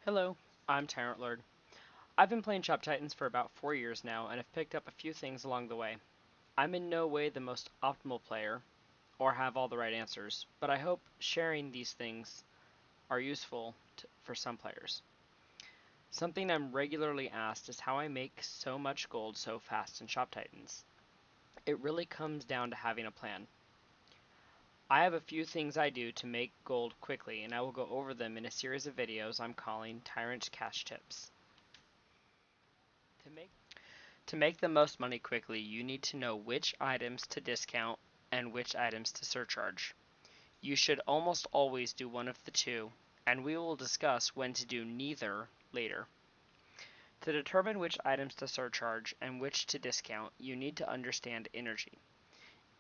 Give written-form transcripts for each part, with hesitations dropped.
Hello, I'm Tyrant Lord. I've been playing Shop Titans for about 4 years now and have picked up a few things along the way. I'm in no way the most optimal player or have all the right answers, but I hope sharing these things are useful for some players. Something I'm regularly asked is how I make so much gold so fast in Shop Titans. It really comes down to having a plan. I have a few things I do to make gold quickly, and I will go over them in a series of videos I'm calling Tyrant Cash Tips. To make the most money quickly, you need to know which items to discount and which items to surcharge. You should almost always do one of the two, and we will discuss when to do neither later. To determine which items to surcharge and which to discount, you need to understand energy.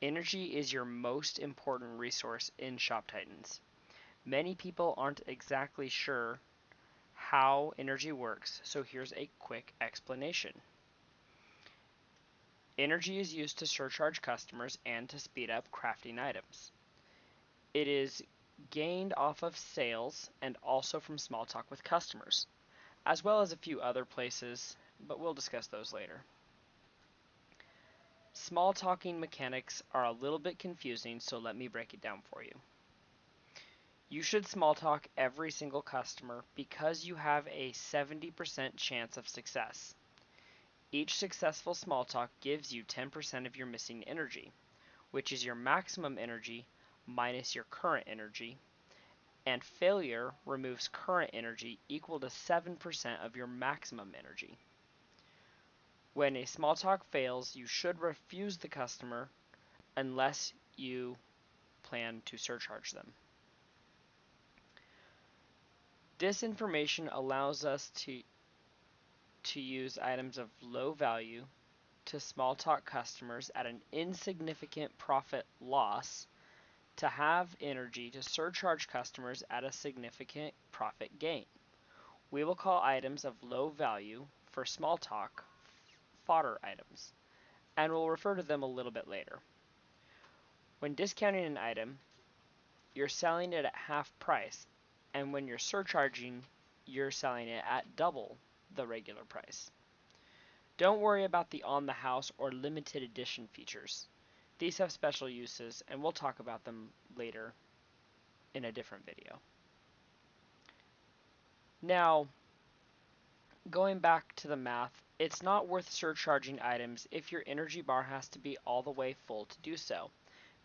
Energy is your most important resource in Shop Titans. Many people aren't exactly sure how energy works, so here's a quick explanation. Energy is used to surcharge customers and to speed up crafting items. It is gained off of sales and also from small talk with customers, as well as a few other places, but we'll discuss those later. Small talking mechanics are a little bit confusing, so let me break it down for you. You should small talk every single customer because you have a 70% chance of success. Each successful small talk gives you 10% of your missing energy, which is your maximum energy minus your current energy, and failure removes current energy equal to 7% of your maximum energy. When a small talk fails, you should refuse the customer unless you plan to surcharge them. This information allows us to use items of low value to small talk customers at an insignificant profit loss to have energy to surcharge customers at a significant profit gain. We will call items of low value for small talk fodder items, and we'll refer to them a little bit later. When discounting an item, you're selling it at half price, and when you're surcharging, you're selling it at double the regular price. Don't worry about the on the house or limited edition features. These have special uses, and we'll talk about them later in a different video. Now, going back to the math, it's not worth surcharging items if your energy bar has to be all the way full to do so,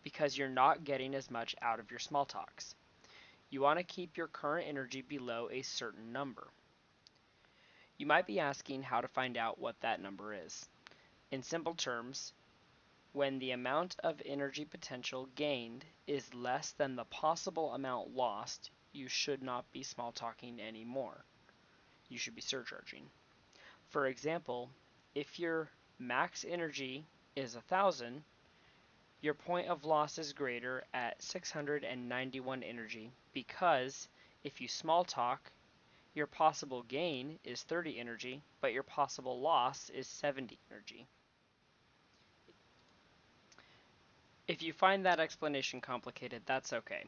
because you're not getting as much out of your small talks. You want to keep your current energy below a certain number. You might be asking how to find out what that number is. In simple terms, when the amount of energy potential gained is less than the possible amount lost, you should not be small talking anymore. You should be surcharging. For example, if your max energy is 1,000, your point of loss is greater at 691 energy because if you small talk, your possible gain is 30 energy, but your possible loss is 70 energy. If you find that explanation complicated, that's okay.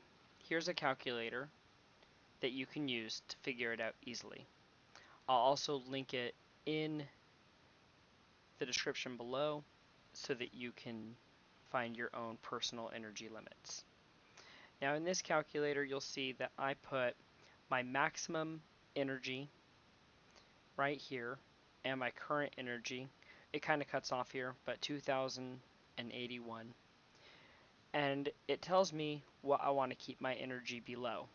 Here's a calculator that you can use to figure it out easily. I'll also link it in the description below so that you can find your own personal energy limits. Now in this calculator, you'll see that I put my maximum energy right here and my current energy. It kind of cuts off here, but 2081. And it tells me what I want to keep my energy below.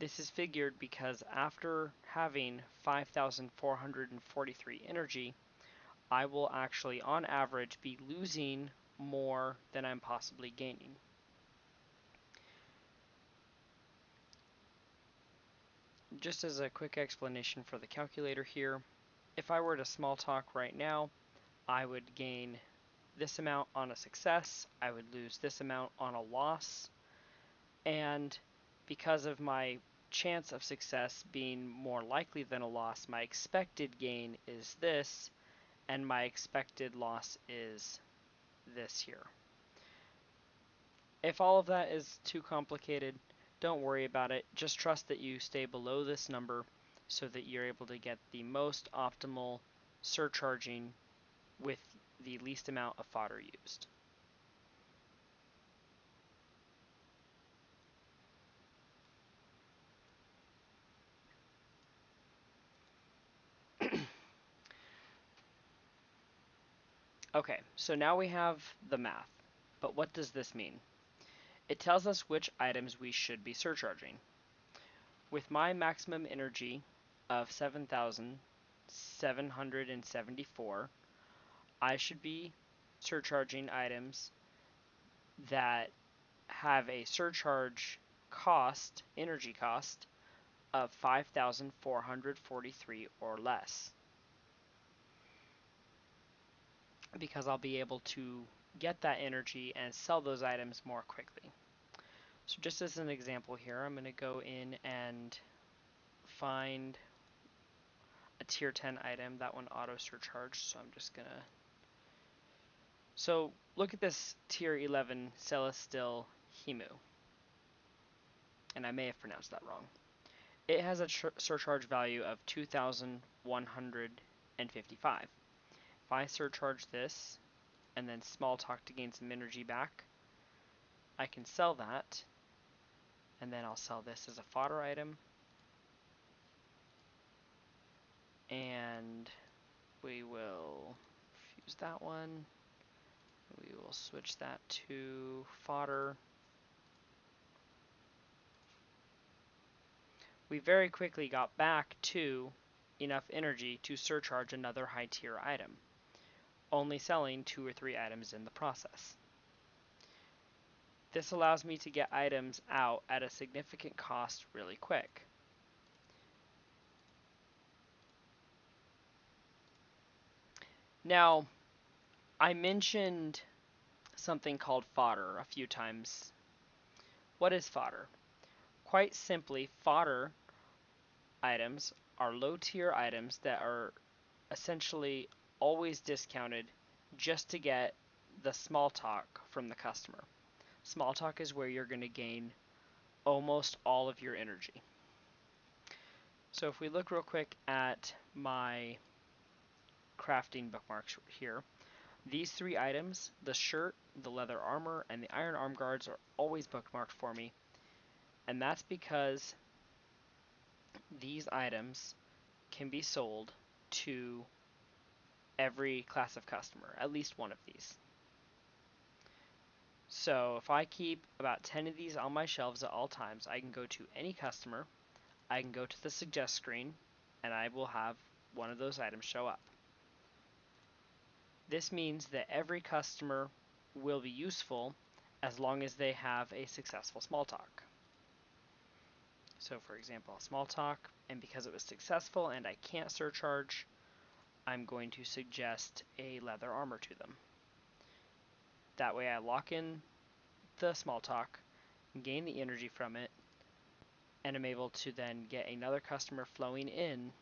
This is figured because after having 5,443 energy, I will actually, on average, be losing more than I'm possibly gaining. Just as a quick explanation for the calculator here, if I were to small talk right now, I would gain this amount on a success, I would lose this amount on a loss, and because of my chance of success being more likely than a loss, my expected gain is this, and my expected loss is this here. If all of that is too complicated, don't worry about it. Just trust that you stay below this number so that you're able to get the most optimal surcharging with the least amount of fodder used. Okay, so now we have the math, but what does this mean? It tells us which items we should be surcharging. With my maximum energy of 7,774, I should be surcharging items that have a surcharge cost, energy cost, of 5,443 or less, because I'll be able to get that energy and sell those items more quickly. So just as an example here, I'm going to go in and find a tier 10 item. That one auto surcharged, so I'm just going to... So look at this tier 11 Celestial Himu, and I may have pronounced that wrong. It has a surcharge value of 2,155. If I surcharge this and then small talk to gain some energy back, I can sell that, and then I'll sell this as a fodder item, and we will fuse that one. We will switch that to fodder. We very quickly got back to enough energy to surcharge another high tier item, only selling 2 or 3 items in the process. This allows me to get items out at a significant cost really quick. Now, I mentioned something called fodder a few times. What is fodder? Quite simply, fodder items are low tier items that are essentially always discounted just to get the small talk from the customer. Small talk is where you're going to gain almost all of your energy. So if we look real quick at my crafting bookmarks here, these 3 items, the shirt, the leather armor, and the iron arm guards, are always bookmarked for me. And that's because these items can be sold to every class of customer, at least one of these. So if I keep about 10 of these on my shelves at all times, I can go to any customer, I can go to the suggest screen, and I will have one of those items show up. This means that every customer will be useful as long as they have a successful small talk. So for example, small talk, and because it was successful and I can't surcharge, I'm going to suggest a leather armor to them. That way I lock in the small talk, gain the energy from it, and I'm able to then get another customer flowing in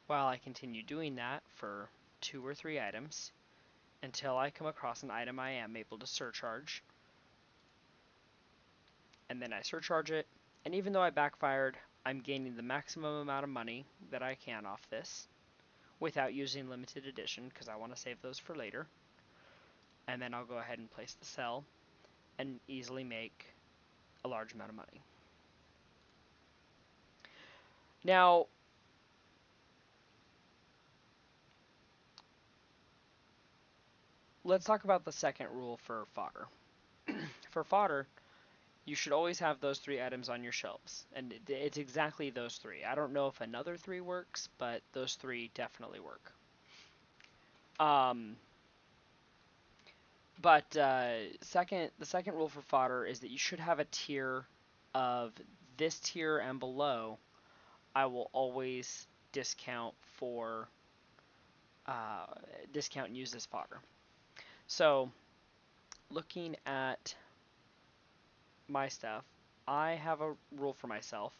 while I continue doing that for 2 or 3 items until I come across an item I am able to surcharge. And then I surcharge it, and even though I backfired, I'm gaining the maximum amount of money that I can off this without using limited edition because I want to save those for later. And then I'll go ahead and place the sell and easily make a large amount of money. Now, let's talk about the second rule for fodder. For fodder, you should always have those 3 items on your shelves, and it's exactly those 3. I don't know if another 3 works, but those 3 definitely work. But the second rule for fodder is that you should have a tier of this tier and below. I will always discount for discount and use this fodder. So looking at my stuff, I have a rule for myself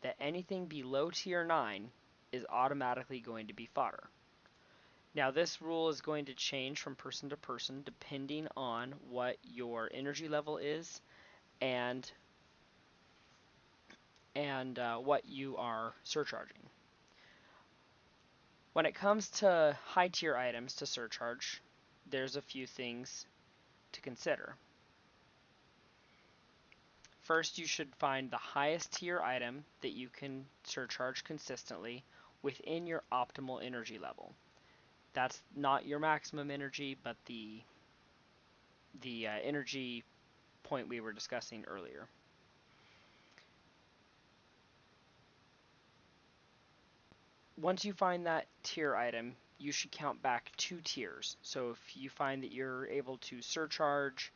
that anything below tier 9 is automatically going to be fodder. Now this rule is going to change from person to person depending on what your energy level is and and what you are surcharging. When it comes to high tier items to surcharge, there's a few things to consider. First, you should find the highest tier item that you can surcharge consistently within your optimal energy level. That's not your maximum energy, but the energy point we were discussing earlier. Once you find that tier item, you should count back 2 tiers. So if you find that you're able to surcharge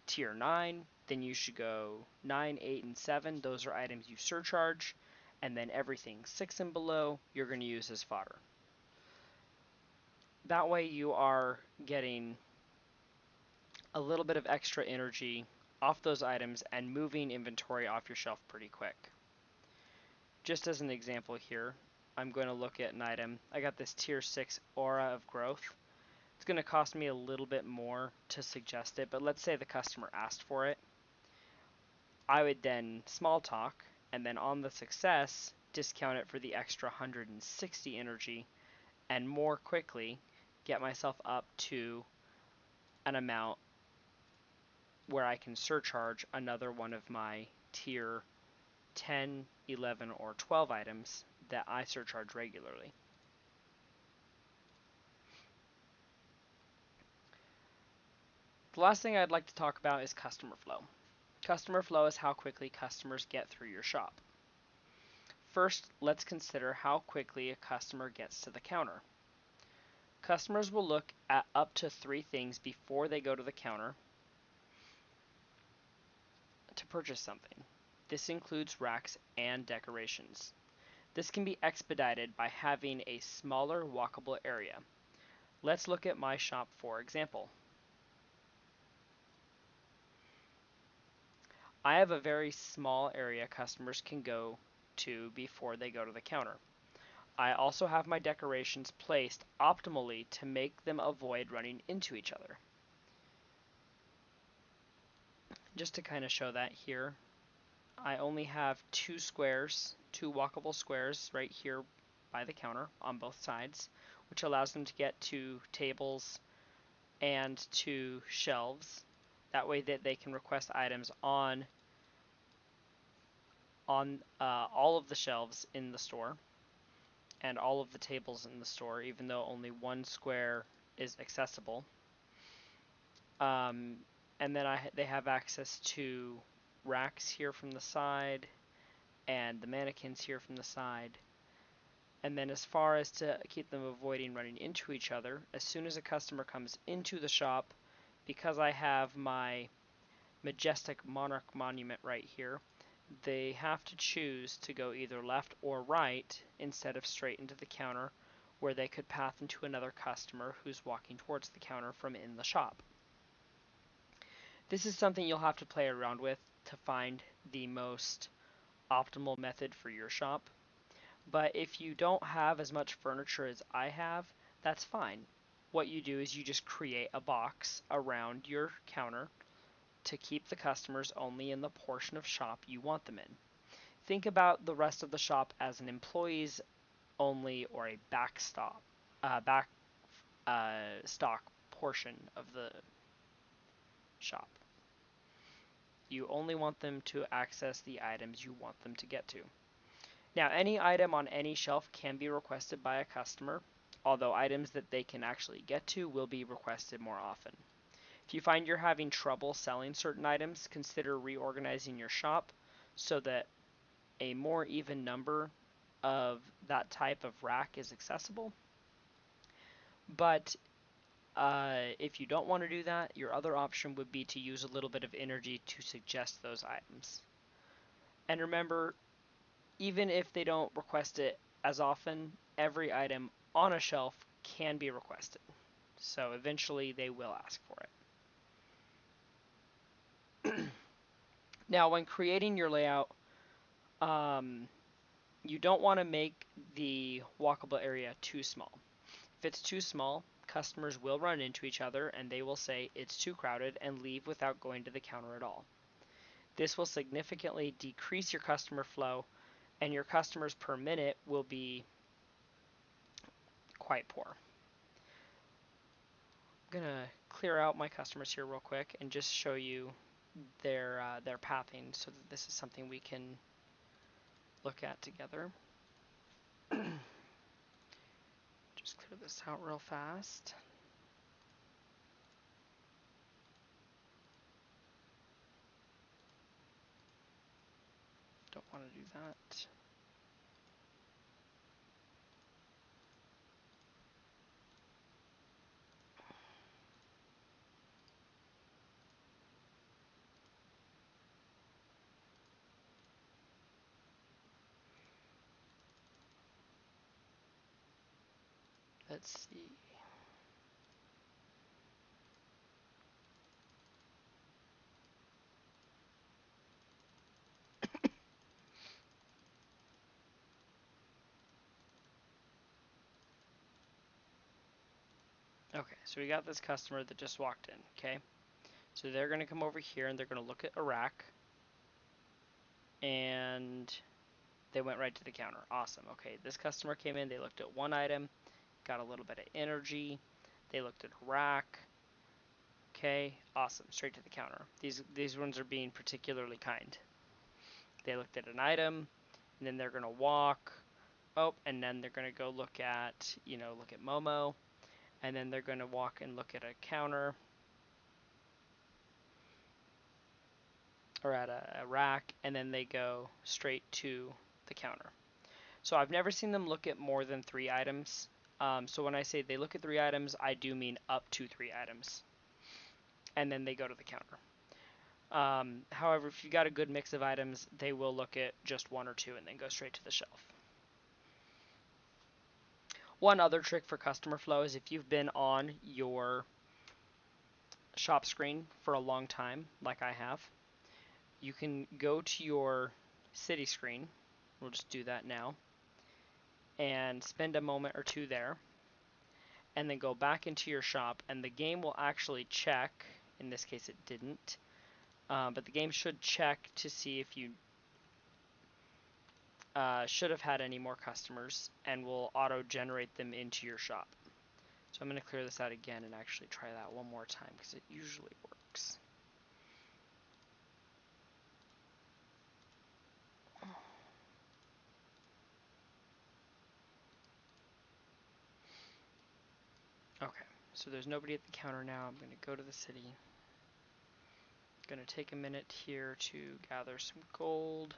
tier 9, then you should go 9, 8, and 7. Those are items you surcharge. And then everything 6 and below, you're going to use as fodder. That way you are getting a little bit of extra energy off those items and moving inventory off your shelf pretty quick. Just as an example here, I'm going to look at an item. I got this tier 6 Aura of Growth. It's going to cost me a little bit more to suggest it, but let's say the customer asked for it. I would then small talk, and then on the success, discount it for the extra 160 energy, and more quickly get myself up to an amount where I can surcharge another one of my tier 10, 11, or 12 items that I surcharge regularly. The last thing I'd like to talk about is customer flow. Customer flow is how quickly customers get through your shop. First, let's consider how quickly a customer gets to the counter. Customers will look at up to 3 things before they go to the counter to purchase something. This includes racks and decorations. This can be expedited by having a smaller walkable area. Let's look at my shop for example. I have a very small area customers can go to before they go to the counter. I also have my decorations placed optimally to make them avoid running into each other. Just to kind of show that here, I only have 2 squares, 2 walkable squares right here by the counter on both sides, which allows them to get to tables and to shelves. That way that they can request items on all of the shelves in the store and all of the tables in the store, even though only 1 square is accessible. And then they have access to racks here from the side and the mannequins here from the side. And then as far as to keep them avoiding running into each other, as soon as a customer comes into the shop, because I have my majestic monarch monument right here, they have to choose to go either left or right instead of straight into the counter, where they could pass into another customer who's walking towards the counter from in the shop. This is something you'll have to play around with to find the most optimal method for your shop. But if you don't have as much furniture as I have, that's fine. What you do is you just create a box around your counter to keep the customers only in the portion of shop you want them in. Think about the rest of the shop as an employees only or a stock portion of the shop. You only want them to access the items you want them to get to. Now, any item on any shelf can be requested by a customer, although items that they can actually get to will be requested more often. If you find you're having trouble selling certain items, consider reorganizing your shop so that a more even number of that type of rack is accessible. But if you don't want to do that, your other option would be to use a little bit of energy to suggest those items. And remember, even if they don't request it as often, every item on a shelf can be requested. So eventually they will ask for it. Now, when creating your layout, you don't want to make the walkable area too small. If it's too small, customers will run into each other and they will say it's too crowded and leave without going to the counter at all. This will significantly decrease your customer flow and your customers per minute will be quite poor. I'm gonna clear out my customers here real quick and just show you their pathing so that this is something we can look at together. Just clear this out real fast. Don't want to do that. Let's see. Okay, so we got this customer that just walked in, okay? So they're going to come over here and they're going to look at Iraq, and they went right to the counter. Awesome. Okay, this customer came in, they looked at one item, got a little bit of energy, they looked at Iraq. Okay, awesome. Straight to the counter. These ones are being particularly kind. They looked at an item, and then they're going to walk. Oh, and then they're going to go look at, look at Momo, and then they're going to walk and look at a counter or at a rack, and then they go straight to the counter. So I've never seen them look at more than 3 items. So when I say they look at 3 items, I do mean up to 3 items. And then they go to the counter. However, if you got a good mix of items, they will look at just 1 or 2 and then go straight to the shelf. One other trick for customer flow is if you've been on your shop screen for a long time, like I have, you can go to your city screen. We'll just do that now. And spend a moment or two there. And then go back into your shop, and the game will actually check. In this case, it didn't. But the game should check to see if you should have had any more customers, and will auto-generate them into your shop. So I'm going to clear this out again and actually try that one more time because it usually works. Okay, so there's nobody at the counter now. I'm going to go to the city. Going to take a minute here to gather some gold.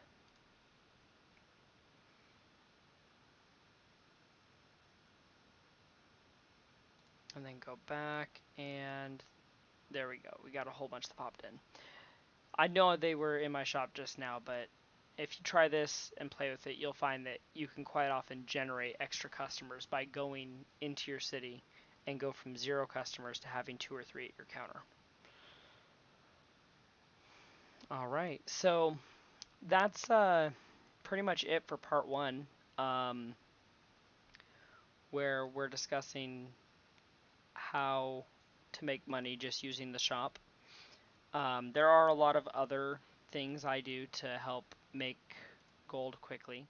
And then go back, and there we go. We got a whole bunch that popped in. I know they were in my shop just now, but if you try this and play with it, you'll find that you can quite often generate extra customers by going into your city and go from 0 customers to having 2 or 3 at your counter. Alright, so that's pretty much it for part 1, where we're discussing how to make money just using the shop. There are a lot of other things I do to help make gold quickly.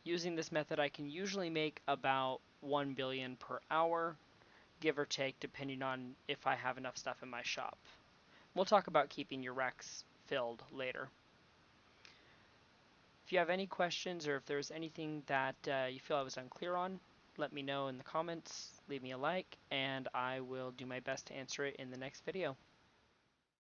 Using this method, I can usually make about 1 billion per hour, give or take, depending on if I have enough stuff in my shop. We'll talk about keeping your racks filled later. If you have any questions or if there's anything that you feel I was unclear on, let me know in the comments, leave me a like, and I will do my best to answer it in the next video.